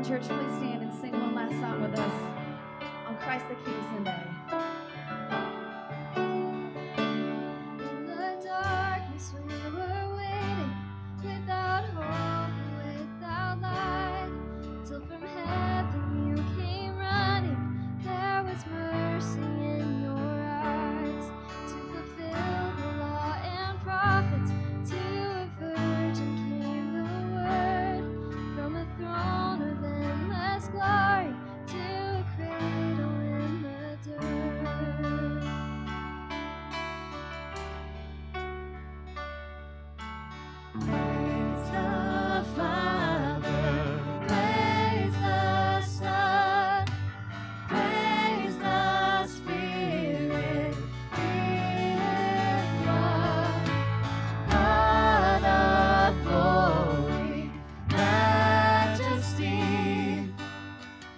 Church, please stand and sing one last song with us on Christ the King Sunday. In the darkness we were waiting, without hope, without light, till from heaven you came running. There was mercy in your eyes, to fulfill the law and prophets. To a virgin came the word, from a throne of endless glory, to a cradle in the dirt. Praise the Father, praise the Son, praise the Spirit, in one, God of glory, majesty,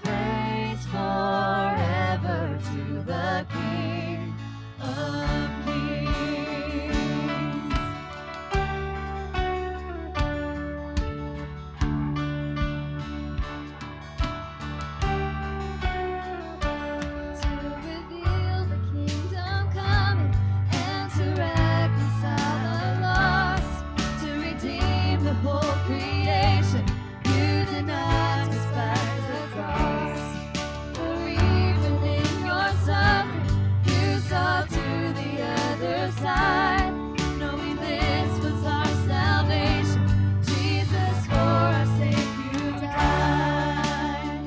praise forever to the King of Kings. To reveal the kingdom coming, and to reconcile the lost, to redeem the whole creation. You did not despise the cross, for even in your suffering, you saw to the other side, knowing this was our salvation. Jesus, for our sake you died.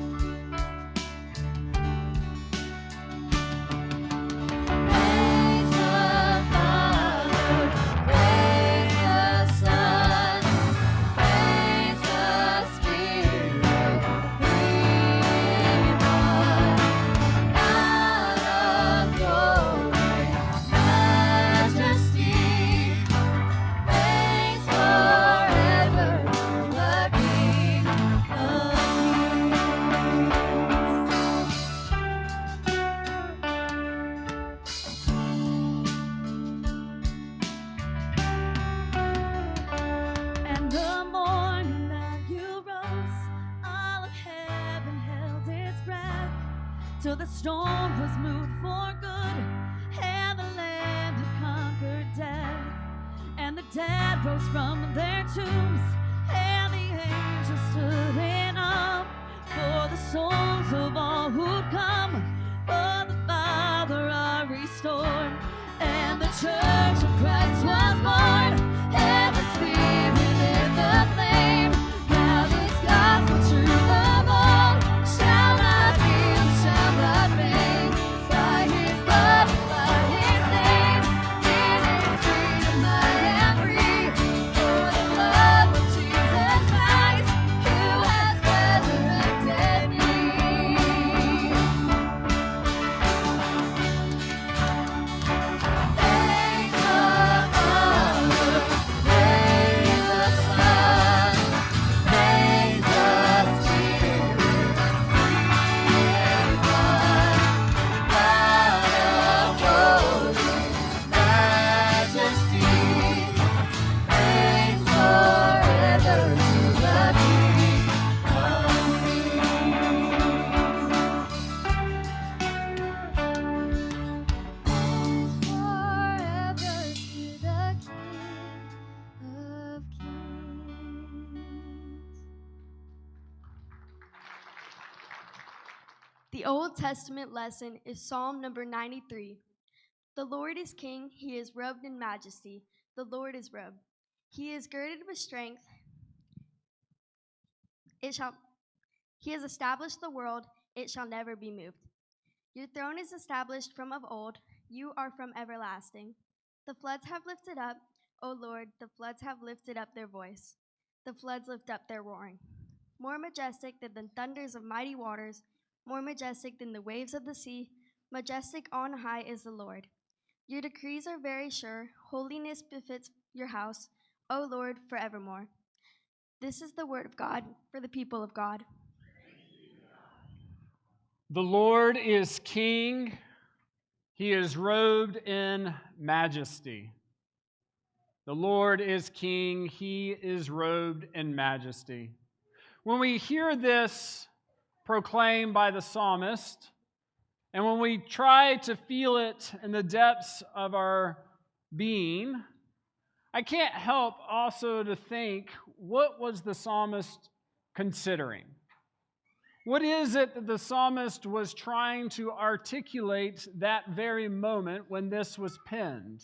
Praise the Father, praise the Son, praise the Spirit, three in one, God of glory, majesty, praise forever to the King of And the morning that you rose, all of heaven held its breath, till the storm was moved for good, and the Lamb had conquered death. And the dead rose from their tombs, and the angels stood in awe, for the souls of all who'd come, for the Father are restored. And the church of Christ was born, and the Spirit in the flame. Now this gospel truth of all shall not dim, shall not fade. By His blood, by His name, in His freedom I am free. For the love of Jesus Christ, who has resurrected me. Praise the Father, praise the Son, praise the Spirit, three in one, God of glory, majesty, praise forever to the King of Kings. Forever to the King of Kings. The Old Testament lesson is Psalm number 93. The Lord is king, he is robed in majesty. The Lord is robed. He is girded with strength. He has established the world, it shall never be moved. Your throne is established from of old, you are from everlasting. The floods have lifted up, O Lord, the floods have lifted up their voice. The floods lift up their roaring. More majestic than the thunders of mighty waters, more majestic than the waves of the sea, majestic on high is the Lord. Your decrees are very sure, holiness befits your house, O Lord, forevermore. This is the word of God for the people of God. The Lord is king. He is robed in majesty. The Lord is king. He is robed in majesty. when we hear this proclaimed by the psalmist, and when we try to feel it in the depths of our being, I can't help also to think, what was the psalmist considering? What is it that the psalmist was trying to articulate that very moment when this was penned?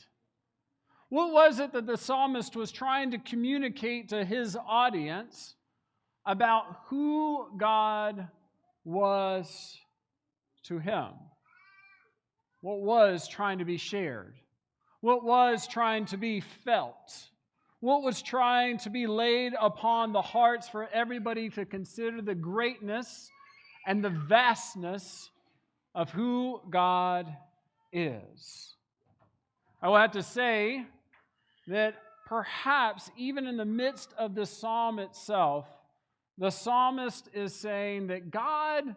What was it that the psalmist was trying to communicate to his audience about who God was to him? What was trying to be shared? What was trying to be felt? What was trying to be laid upon the hearts for everybody to consider the greatness and the vastness of who God is? I will have to say that perhaps even in the midst of the psalm itself, the psalmist is saying that God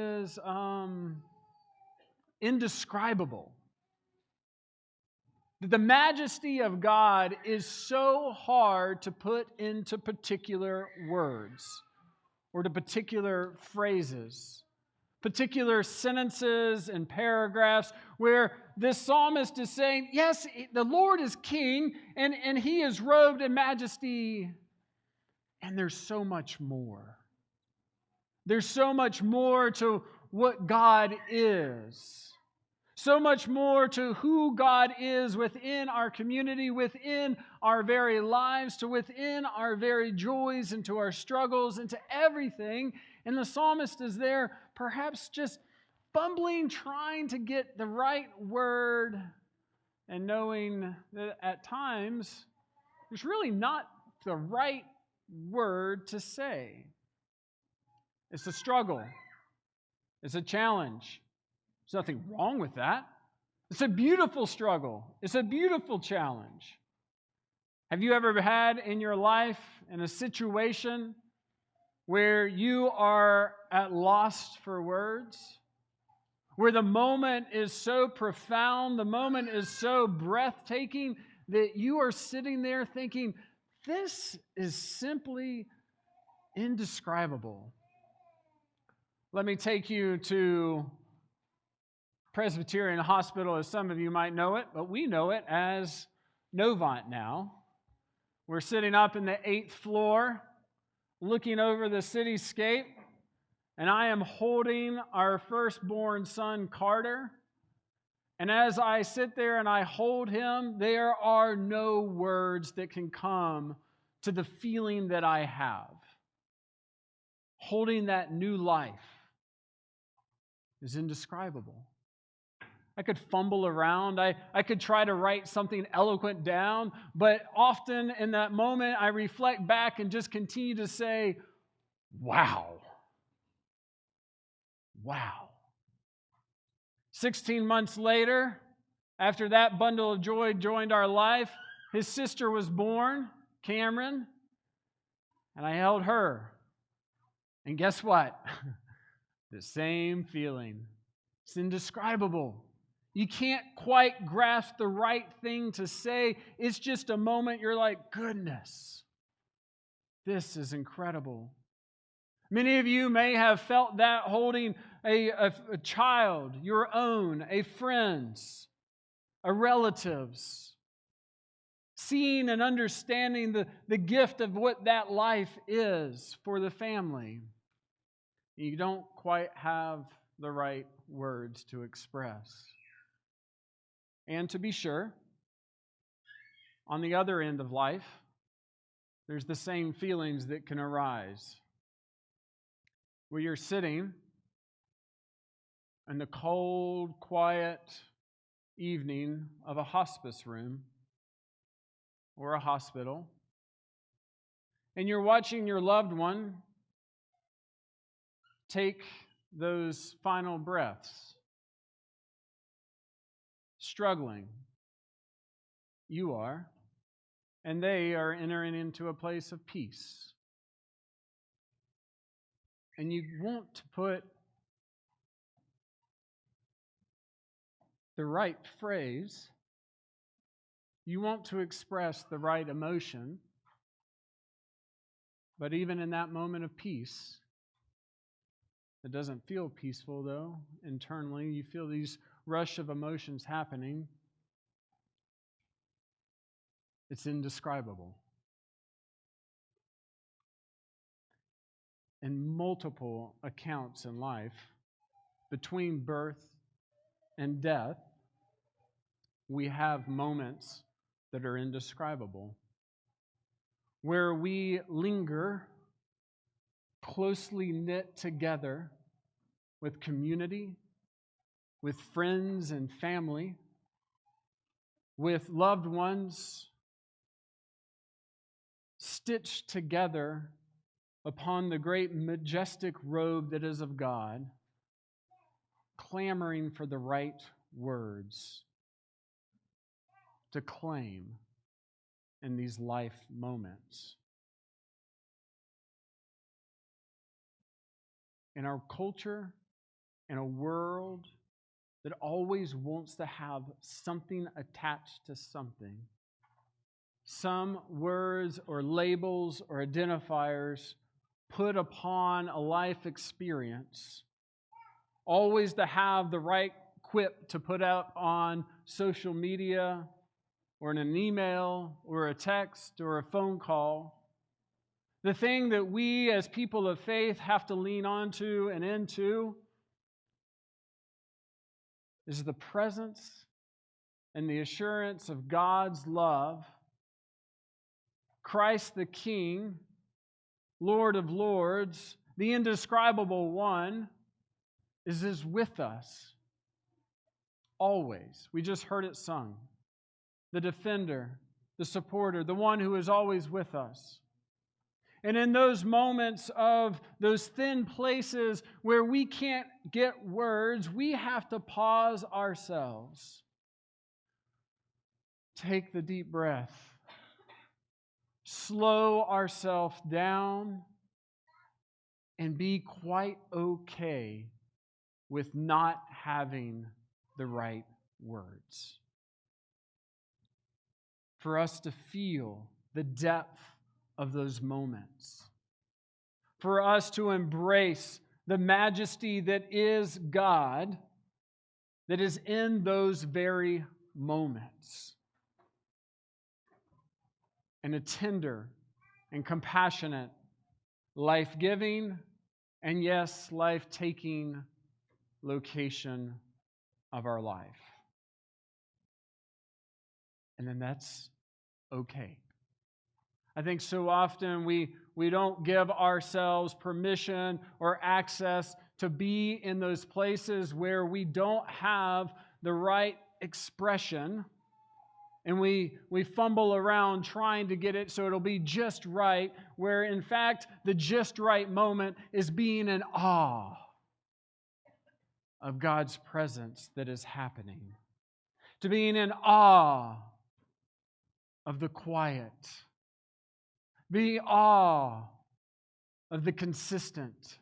is indescribable. The majesty of God is so hard to put into particular words or to particular phrases, particular sentences and paragraphs, where this psalmist is saying, yes, the Lord is king and he is robed in majesty, and there's so much more. There's so much more to what God is. So much more to who God is within our community, within our very lives, to within our very joys and to our struggles and to everything. And the psalmist is there perhaps just fumbling, trying to get the right word and knowing that at times there's really not the right word to say. It's a struggle. It's a challenge. There's nothing wrong with that. It's a beautiful struggle. It's a beautiful challenge. Have you ever had in your life in a situation where you are at loss for words? Where the moment is so profound, the moment is so breathtaking that you are sitting there thinking, this is simply indescribable. Let me take you to Presbyterian Hospital, as some of you might know it, but we know it as Novant now. We're sitting up in the 8th floor, looking over the cityscape, and I am holding our firstborn son, Carter. And as I sit there and I hold him, there are no words that can come to the feeling that I have. Holding that new life is indescribable. I could fumble around. I could try to write something eloquent down, but often in that moment, I reflect back and just continue to say, wow. Wow. 16 months later, after that bundle of joy joined our life, his sister was born, Cameron, and I held her. And guess what? The same feeling. It's indescribable. You can't quite grasp the right thing to say. It's just a moment you're like, goodness, this is incredible. Many of you may have felt that holding a child, your own, a friend's, a relative's, seeing and understanding the gift of what that life is for the family. You don't quite have the right words to express. And to be sure, on the other end of life, there's the same feelings that can arise. Where you're sitting in the cold, quiet evening of a hospice room or a hospital, and you're watching your loved one take those final breaths, struggling. You are, and they are entering into a place of peace. And you want to put the right phrase You want to express the right emotion, but even in that moment of peace, it doesn't feel peaceful though. Internally, you feel these rush of emotions happening. It's indescribable. In multiple accounts in life, between birth and death, we have moments that are indescribable, where we linger closely knit together with community, with friends and family, with loved ones, stitched together upon the great majestic robe that is of God, clamoring for the right words to claim in these life moments. In our culture, in a world that always wants to have something attached to something, some words or labels or identifiers put upon a life experience, always to have the right quip to put up on social media or in an email or a text or a phone call. The thing that we as people of faith have to lean onto and into is the presence and the assurance of God's love. Christ the King, Lord of Lords, the indescribable one, is with us always. We just heard it sung. The defender, the supporter, the one who is always with us. And in those moments of those thin places where we can't get words, we have to pause ourselves. Take the deep breath. Slow ourselves down and be quite okay with not having the right words. For us to feel the depth of those moments. For us to embrace the majesty that is God, that is in those very moments. And a tender and compassionate, life-giving, and yes, life-taking location of our life. And then that's okay. I think so often we don't give ourselves permission or access to be in those places where we don't have the right expression, and we fumble around trying to get it so it'll be just right, where in fact the just right moment is being in awe of God's presence that is happening, to being in awe of the quiet, be awe of the consistent,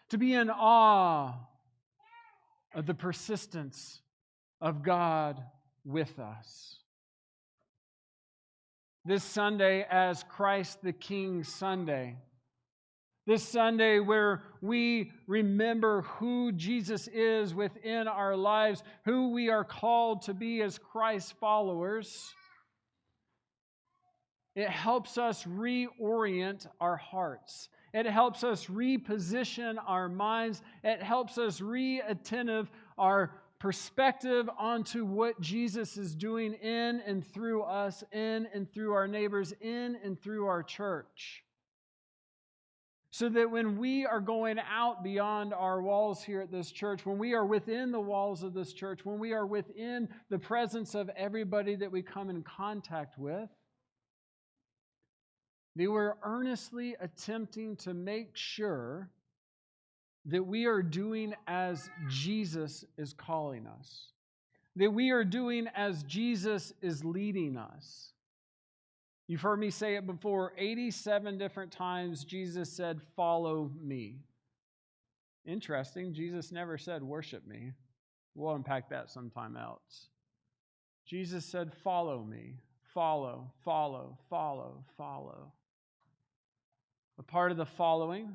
to be in awe of the persistence of God with us. This Sunday, as Christ the King Sunday, this Sunday where we remember who Jesus is within our lives, who we are called to be as Christ followers, it helps us reorient our hearts. It helps us reposition our minds. It helps us re-attentive our perspective onto what Jesus is doing in and through us, in and through our neighbors, in and through our church. So that when we are going out beyond our walls here at this church, when we are within the walls of this church, when we are within the presence of everybody that we come in contact with, they were earnestly attempting to make sure that we are doing as Jesus is calling us, that we are doing as Jesus is leading us. You've heard me say it before, 87 different times Jesus said, "Follow me." Interesting, Jesus never said, "Worship me." We'll unpack that sometime else. Jesus said, "Follow me. follow, follow, follow, follow. A part of the following,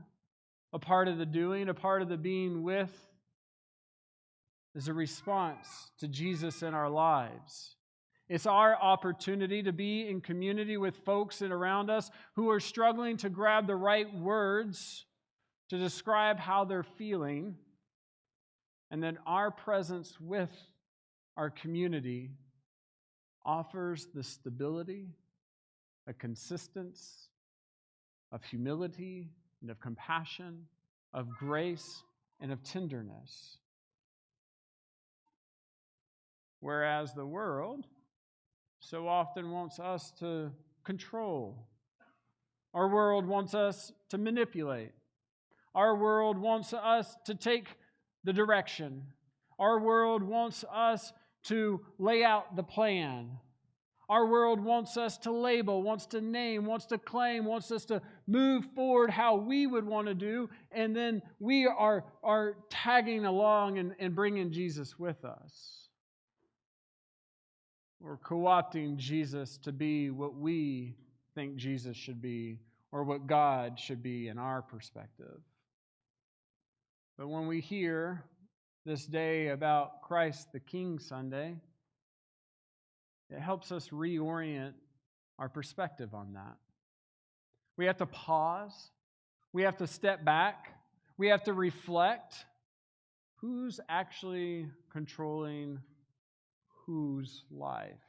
a part of the doing, a part of the being with is a response to Jesus in our lives. It's our opportunity to be in community with folks around us who are struggling to grab the right words to describe how they're feeling, and then our presence with our community offers the stability, a consistency of humility and of compassion, of grace and of tenderness. Whereas the world so often wants us to control. Our world wants us to manipulate. Our world wants us to take the direction. Our world wants us to lay out the plan. Our world wants us to label, wants to name, wants to claim, wants us to move forward how we would want to do, and then we are tagging along and bringing Jesus with us. We're co-opting Jesus to be what we think Jesus should be, or what God should be in our perspective. But when we hear this day about Christ the King Sunday, it helps us reorient our perspective on that. We have to pause. We have to step back. We have to reflect. Who's actually controlling whose life?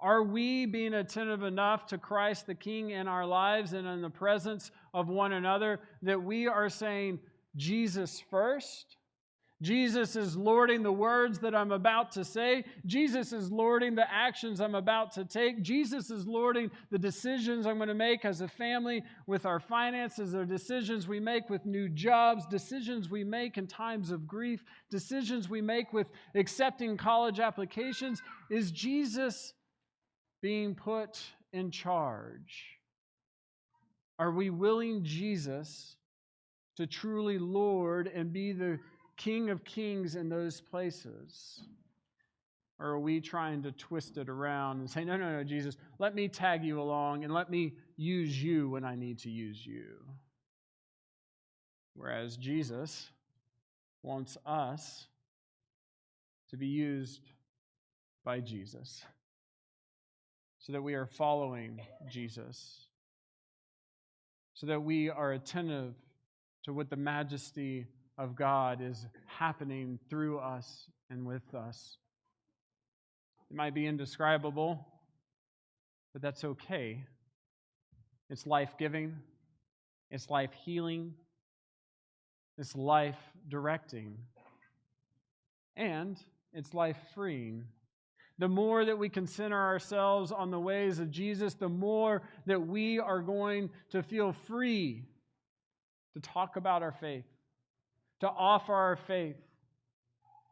Are we being attentive enough to Christ the King in our lives and in the presence of one another that we are saying, Jesus first? Jesus is lording the words that I'm about to say. Jesus is lording the actions I'm about to take. Jesus is lording the decisions I'm going to make as a family with our finances, or decisions we make with new jobs, decisions we make in times of grief, decisions we make with accepting college applications. Is Jesus being put in charge? Are we willing Jesus to truly lord and be the King of Kings in those places? Or are we trying to twist it around and say, no, Jesus, let me tag you along and let me use you when I need to use you? Whereas Jesus wants us to be used by Jesus, so that we are following Jesus, so that we are attentive to what the majesty of God is happening through us and with us. It might be indescribable, but that's okay. It's life-giving, it's life-healing, it's life-directing, and it's life-freeing. The more that we can center ourselves on the ways of Jesus, the more that we are going to feel free to talk about our faith, to offer our faith,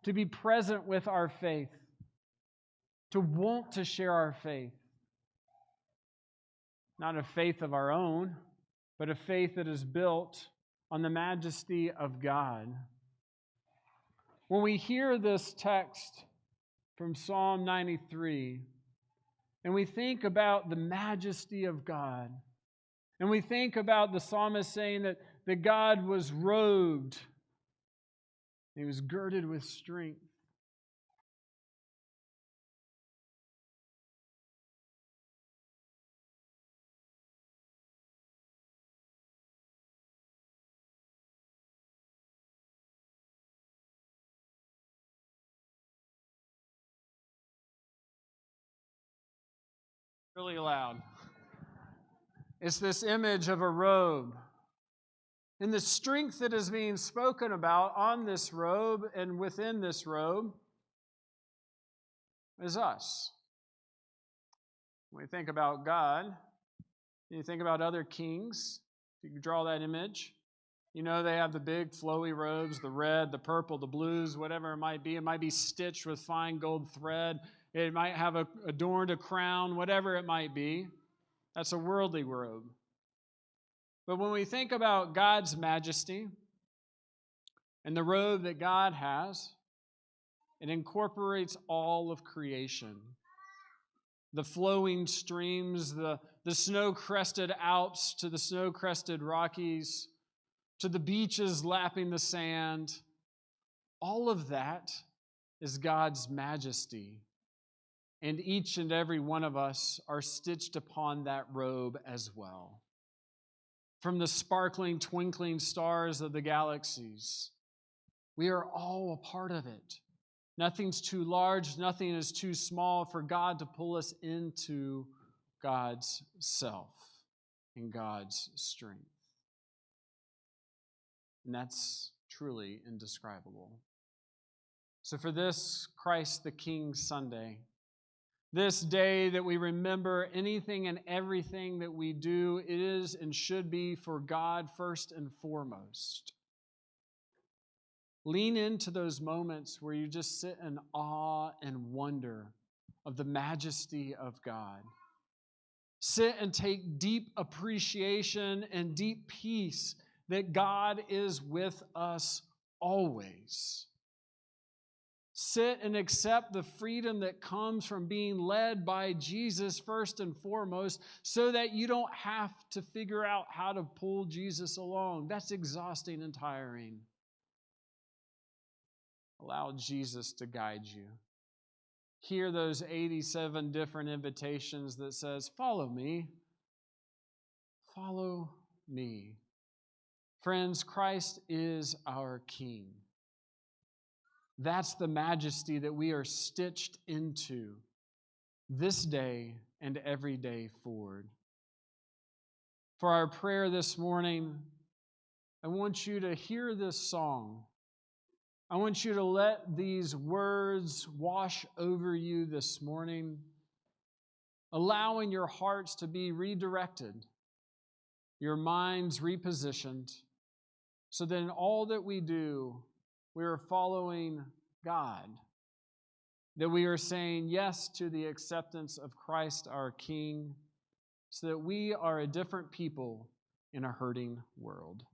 to be present with our faith, to want to share our faith. Not a faith of our own, but a faith that is built on the majesty of God. When we hear this text from Psalm 93, and we think about the majesty of God, and we think about the psalmist saying that God was robed, he was girded with strength. Really loud. It's this image of a robe. And the strength that is being spoken about on this robe and within this robe is us. When we think about God, you think about other kings, you can draw that image. You know, they have the big flowy robes, the red, the purple, the blues, whatever it might be. It might be stitched with fine gold thread. It might have adorned a crown, whatever it might be. That's a worldly robe. But when we think about God's majesty and the robe that God has, it incorporates all of creation. the flowing streams, the snow-crested Alps to the snow-crested Rockies, to the beaches lapping the sand. All of that is God's majesty. And each and every one of us are stitched upon that robe as well. From the sparkling, twinkling stars of the galaxies, we are all a part of it. Nothing's too large, nothing is too small for God to pull us into God's self and God's strength. And that's truly indescribable. So for this Christ the King Sunday, this day that we remember anything and everything that we do, it is and should be for God first and foremost. Lean into those moments where you just sit in awe and wonder of the majesty of God. Sit and take deep appreciation and deep peace that God is with us always. Sit and accept the freedom that comes from being led by Jesus first and foremost, so that you don't have to figure out how to pull Jesus along. That's exhausting and tiring. Allow Jesus to guide you. Hear those 87 different invitations that says, follow me. Follow me. Friends, Christ is our King. That's the majesty that we are stitched into this day and every day forward. For our prayer this morning, I want you to hear this song. I want you to let these words wash over you this morning, allowing your hearts to be redirected, your minds repositioned, so that in all that we do, we are following God, that we are saying yes to the acceptance of Christ our King, so that we are a different people in a hurting world.